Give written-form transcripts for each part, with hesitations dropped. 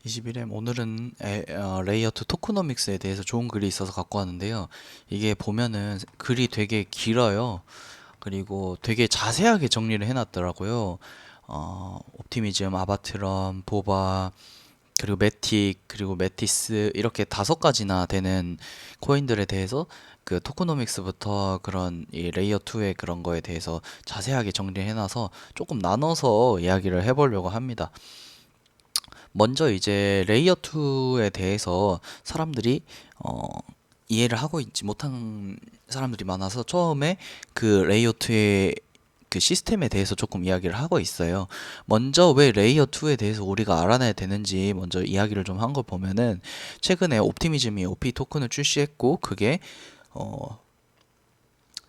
21M 오늘은 레이어 2 토크노믹스에 대해서 좋은 글이 있어서 갖고 왔는데요. 이게 보면은 글이 되게 길어요. 그리고 되게 자세하게 정리를 해놨더라고요. 옵티미즘, 아바트럼, 보바, 그리고 매틱, 그리고 메티스 이렇게 5가지나 되는 코인들에 대해서 그 토크노믹스부터 그런 이 레이어 2의 그런 거에 대해서 자세하게 정리해놔서 조금 나눠서 이야기를 해보려고 합니다. 먼저 이제 레이어 2에 대해서 사람들이 어, 이해를 하고 있지 못한 사람들이 많아서 처음에 그 레이어 2의 그 시스템에 대해서 조금 이야기를 하고 있어요. 먼저 왜 레이어 2에 대해서 우리가 알아내야 되는지 먼저 이야기를 좀 한 걸 보면은 최근에 옵티미즘이 OP 토큰을 출시했고 그게 어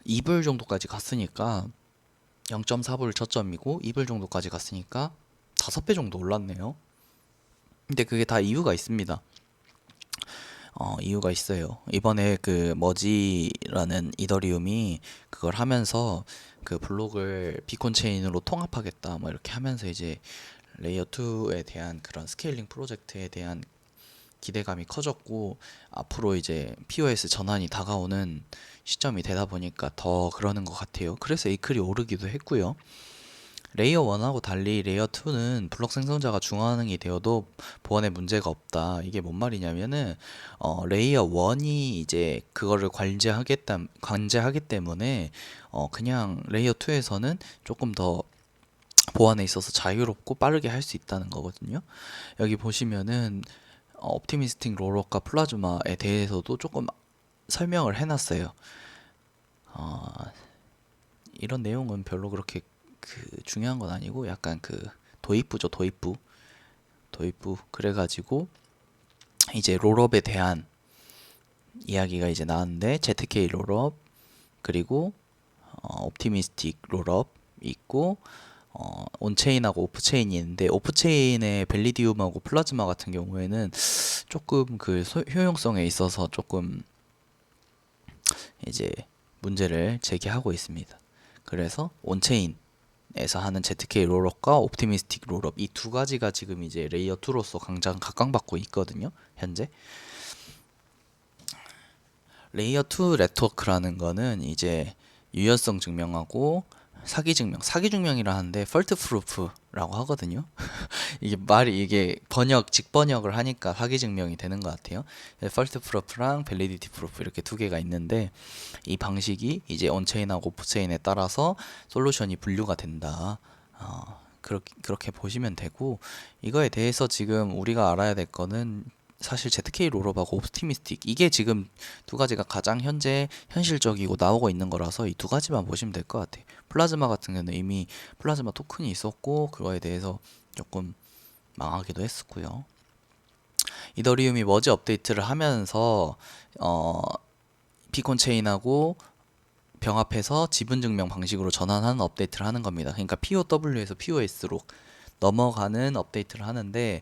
2불 정도까지 갔으니까 0.4불 저점이고 2불 정도까지 갔으니까 5배 정도 올랐네요. 근데 그게 다 이유가 있습니다. 이유가 있어요. 이번에 그 머지라는 이더리움이 그걸 하면서 그 블록을 비콘 체인으로 통합하겠다 뭐 이렇게 하면서 이제 레이어 2에 대한 그런 스케일링 프로젝트에 대한 기대감이 커졌고 앞으로 이제 POS 전환이 다가오는 시점이 되다 보니까 더 그러는 것 같아요. 그래서 에이클이 오르기도 했고요. 레이어 1하고 달리 레이어 2는 블록 생성자가 중앙이 되어도 보안에 문제가 없다. 이게 뭔 말이냐면은 레이어 1이 이제 그거를 관제하기 때문에 그냥 레이어 2에서는 조금 더 보안에 있어서 자유롭고 빠르게 할 수 있다는 거거든요. 여기 보시면은 옵티미스틱 롤업과 플라즈마에 대해서도 조금 설명을 해놨어요. 어, 이런 내용은 별로 그렇게 그 중요한 건 아니고 약간 그 도입부죠, 도입부. 그래가지고 이제 롤업에 대한 이야기가 이제 나왔는데 ZK 롤업 그리고 옵티미스틱 롤업 있고 온체인하고 오프체인이 있는데 오프체인의 벨리디움하고 플라즈마 같은 경우에는 조금 그 효용성에 있어서 조금 이제 문제를 제기하고 있습니다. 그래서 온체인에서 하는 ZK 롤업과 옵티미스틱 롤업 이 두 가지가 지금 이제 레이어 2로서 강장 각광받고 있거든요. 현재 레이어 2 네트워크라는 거는 이제 유연성 증명하고 사기 증명이라 하는데 펄트 프루프라고 하거든요. 이게 직번역을 하니까 사기 증명이 되는 것 같아요. 펄트 프루프랑 밸리디티 프루프 이렇게 두 개가 있는데 이 방식이 이제 온체인하고 오프체인에 따라서 솔루션이 분류가 된다. 그렇게 보시면 되고 이거에 대해서 지금 우리가 알아야 될 거는 사실 ZK 롤업하고 옵티미스틱 이게 지금 두 가지가 가장 현재 현실적이고 나오고 있는 거라서 이 두 가지만 보시면 될 것 같아요. 플라즈마 같은 경우는 이미 플라즈마 토큰이 있었고 그거에 대해서 조금 망하기도 했었고요. 이더리움이 머지 업데이트를 하면서 어, 비콘 체인하고 병합해서 지분 증명 방식으로 전환하는 업데이트를 하는 겁니다. 그러니까 POW에서 POS로 넘어가는 업데이트를 하는데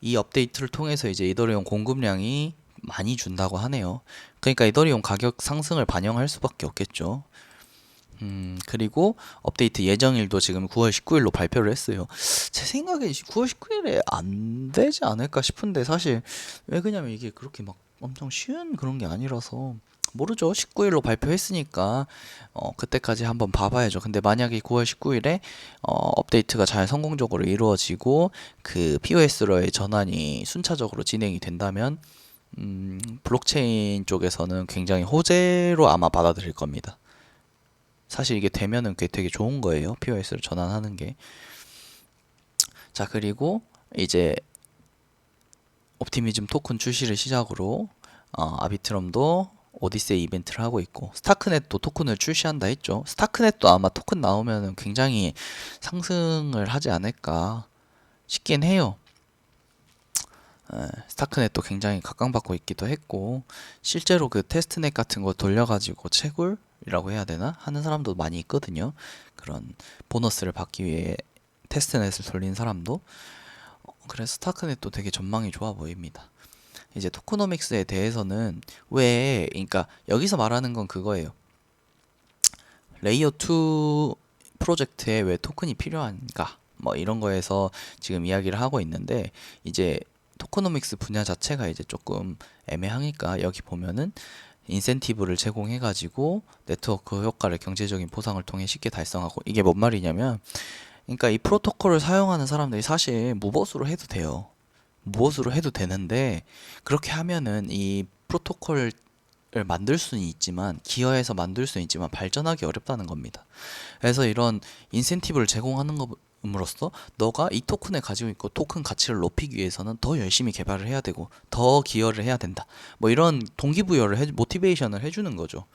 이 업데이트를 통해서 이제 이더리움 공급량이 많이 준다고 하네요. 그러니까 이더리움 가격 상승을 반영할 수밖에 없겠죠. 그리고 업데이트 예정일도 지금 9월 19일로 발표를 했어요. 제 생각에 9월 19일에 안 되지 않을까 싶은데 사실 왜 그러냐면 이게 그렇게 막 엄청 쉬운 그런 게 아니라서 모르죠. 19일로 발표했으니까 그때까지 한번 봐봐야죠. 근데 만약에 9월 19일에 업데이트가 잘 성공적으로 이루어지고 그 POS로의 전환이 순차적으로 진행이 된다면 블록체인 쪽에서는 굉장히 호재로 아마 받아들일 겁니다. 사실 이게 되면은 그게 되게 좋은 거예요. POS로 전환하는 게. 자, 그리고 이제 옵티미즘 토큰 출시를 시작으로 아비트럼도 오디세이 이벤트를 하고 있고 스타크넷도 토큰을 출시한다 했죠. 스타크넷도 아마 토큰 나오면 굉장히 상승을 하지 않을까 싶긴 해요. 스타크넷도 굉장히 각광받고 있기도 했고 실제로 그 테스트넷 같은 거 돌려가지고 채굴이라고 해야 되나 하는 사람도 많이 있거든요. 그런 보너스를 받기 위해 테스트넷을 돌린 사람도 그래서 스타크넷도 되게 전망이 좋아 보입니다. 이제 토크노믹스에 대해서는 왜 그러니까 여기서 말하는 건 그거예요. 레이어 2 프로젝트에 왜 토큰이 필요한가? 뭐 이런 거에서 지금 이야기를 하고 있는데 이제 토코노믹스 분야 자체가 이제 조금 애매하니까 여기 보면은 인센티브를 제공해가지고 네트워크 효과를 경제적인 보상을 통해 쉽게 달성하고, 이게 뭔 말이냐면, 그러니까 이 프로토콜을 사용하는 사람들이 사실 무보수로 해도 돼요. 무보수로 해도 되는데, 그렇게 하면은 이 프로토콜을 만들 수는 있지만, 기여해서 만들 수는 있지만 발전하기 어렵다는 겁니다. 그래서 이런 인센티브를 제공하는 것으로써 너가 이 토큰을 가지고 있고 토큰 가치를 높이기 위해서는 더 열심히 개발을 해야 되고 더 기여를 해야 된다, 뭐 이런 동기부여를 모티베이션을 해주는 거죠.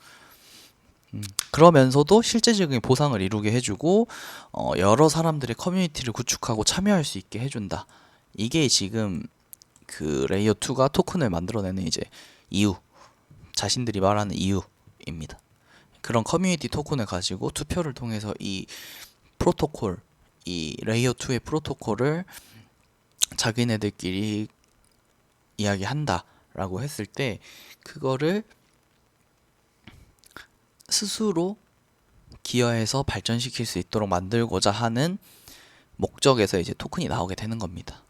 그러면서도 실제적인 보상을 이루게 해주고, 여러 사람들의 커뮤니티를 구축하고 참여할 수 있게 해준다. 이게 지금 그 레이어 2가 토큰을 만들어내는 이제 이유, 자신들이 말하는 이유입니다. 그런 커뮤니티 토큰을 가지고 투표를 통해서 이 프로토콜, 이 레이어 2의 프로토콜을 자기네들끼리 이야기한다라고 했을 때, 그거를 스스로 기여해서 발전시킬 수 있도록 만들고자 하는 목적에서 이제 토큰이 나오게 되는 겁니다.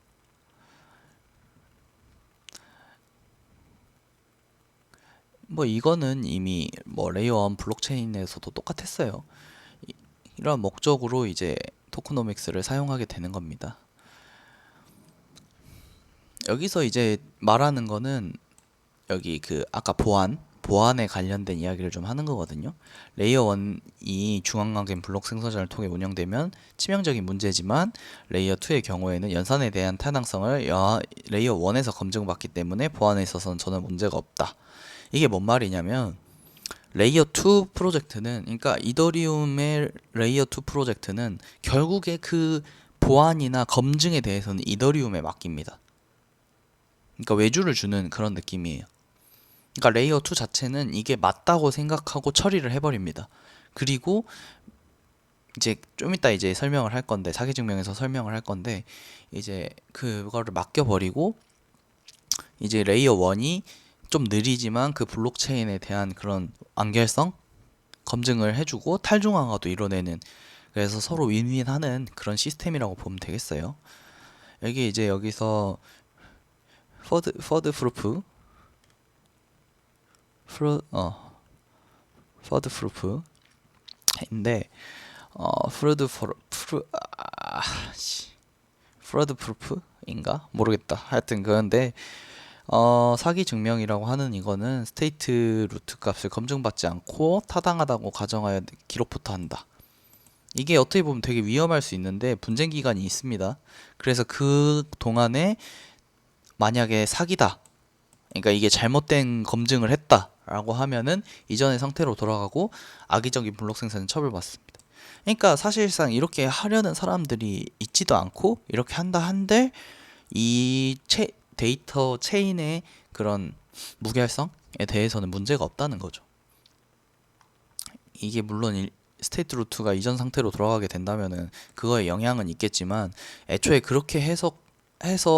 뭐 이거는 이미 뭐 레이어 1 블록체인에서도 똑같았어요. 이런 목적으로 이제 토크노믹스를 사용하게 되는 겁니다. 여기서 이제 말하는 거는 여기 그 아까 보안에 관련된 이야기를 좀 하는 거거든요. 레이어 1이 중앙화된 블록 생성자를 통해 운영되면 치명적인 문제지만, 레이어 2의 경우에는 연산에 대한 타당성을 레이어 1에서 검증받기 때문에 보안에 있어서는 전혀 문제가 없다. 이게 뭔 말이냐면, 레이어 2 프로젝트는, 그러니까 이더리움의 레이어 2 프로젝트는 결국에 그 보안이나 검증에 대해서는 이더리움에 맡깁니다. 그러니까 외주를 주는 그런 느낌이에요. 그러니까 레이어 2 자체는 이게 맞다고 생각하고 처리를 해버립니다. 그리고 이제 좀 이따 이제 설명을 할 건데, 사기 증명에서 설명을 할 건데, 이제 그거를 맡겨버리고 이제 레이어 1이 좀 느리지만 그 블록체인에 대한 그런 완결성 검증을 해주고 탈중앙화도 이뤄내는, 그래서 서로 윈윈하는 그런 시스템이라고 보면 되겠어요. 여기 이제 여기서 퍼드 프루프인데, 프로드 프루프인가 모르겠다. 하여튼 그런데 사기 증명이라고 하는 이거는 스테이트 루트 값을 검증받지 않고 타당하다고 가정하여 기록부터 한다. 이게 어떻게 보면 되게 위험할 수 있는데 분쟁 기간이 있습니다. 그래서 그 동안에 만약에 사기다, 그러니까 이게 잘못된 검증을 했다라고 하면은 이전의 상태로 돌아가고 악의적인 블록 생산은 처벌받습니다. 그러니까 사실상 이렇게 하려는 사람들이 있지도 않고 이렇게 한다 한들 이 데이터 체인의 그런 무결성에 대해서는 문제가 없다는 거죠. 이게 물론 스테이트 루트가 이전 상태로 돌아가게 된다면은 그거에 영향은 있겠지만, 애초에 그렇게 해서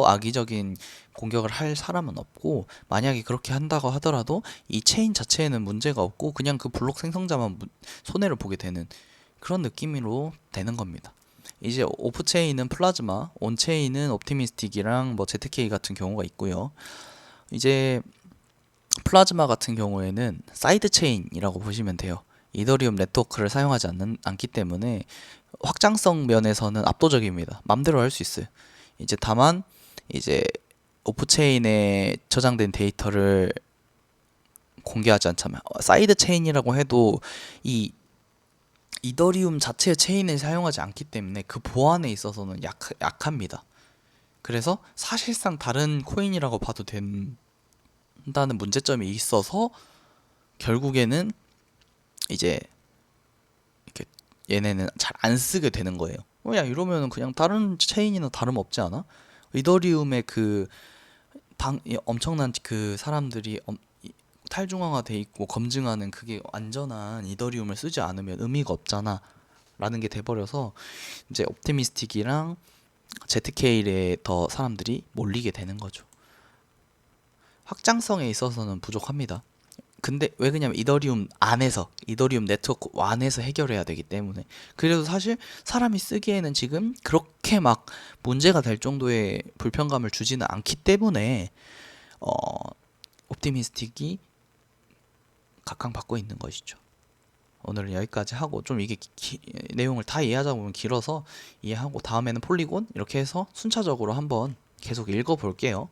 악의적인 공격을 할 사람은 없고, 만약에 그렇게 한다고 하더라도 이 체인 자체에는 문제가 없고 그냥 그 블록 생성자만 손해를 보게 되는 그런 느낌으로 되는 겁니다. 이제 오프체인은 플라즈마, 온체인은 옵티미스틱이랑 뭐 ZK 같은 경우가 있고요. 이제 플라즈마 같은 경우에는 사이드 체인이라고 보시면 돼요. 이더리움 네트워크를 사용하지 않기 때문에 확장성 면에서는 압도적입니다. 맘대로 할 수 있어요. 이제 다만 이제 오프체인에 저장된 데이터를 공개하지 않자면, 사이드 체인이라고 해도 이 이더리움 자체의 체인을 사용하지 않기 때문에 그 보안에 있어서는 약합니다. 그래서 사실상 다른 코인이라고 봐도 된다는 문제점이 있어서 결국에는 이제 이렇게 얘네는 잘 안 쓰게 되는 거예요. 야, 이러면은 그냥 다른 체인이나 다름없지 않아? 이더리움의 그 엄청난 그 사람들이 탈중앙화돼 있고 검증하는 그게 완전한 이더리움을 쓰지 않으면 의미가 없잖아 라는 게 돼버려서 이제 옵티미스틱이랑 ZK에 더 사람들이 몰리게 되는 거죠. 확장성에 있어서는 부족합니다. 근데 왜 그러냐면 이더리움 네트워크 안에서 해결해야 되기 때문에. 그래도 사실 사람이 쓰기에는 지금 그렇게 막 문제가 될 정도의 불편감을 주지는 않기 때문에 어 옵티미스틱이 각광받고 있는 것이죠. 오늘은 여기까지 하고, 좀 이게 내용을 다 이해하자 보면 길어서 이해하고, 다음에는 폴리곤 이렇게 해서 순차적으로 한번 계속 읽어 볼게요.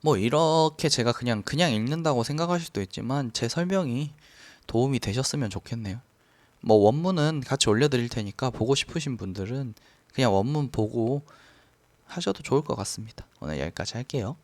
뭐 이렇게 제가 그냥 읽는다고 생각하실 수도 있지만 제 설명이 도움이 되셨으면 좋겠네요. 뭐 원문은 같이 올려드릴 테니까 보고 싶으신 분들은 그냥 원문 보고 하셔도 좋을 것 같습니다. 오늘 여기까지 할게요.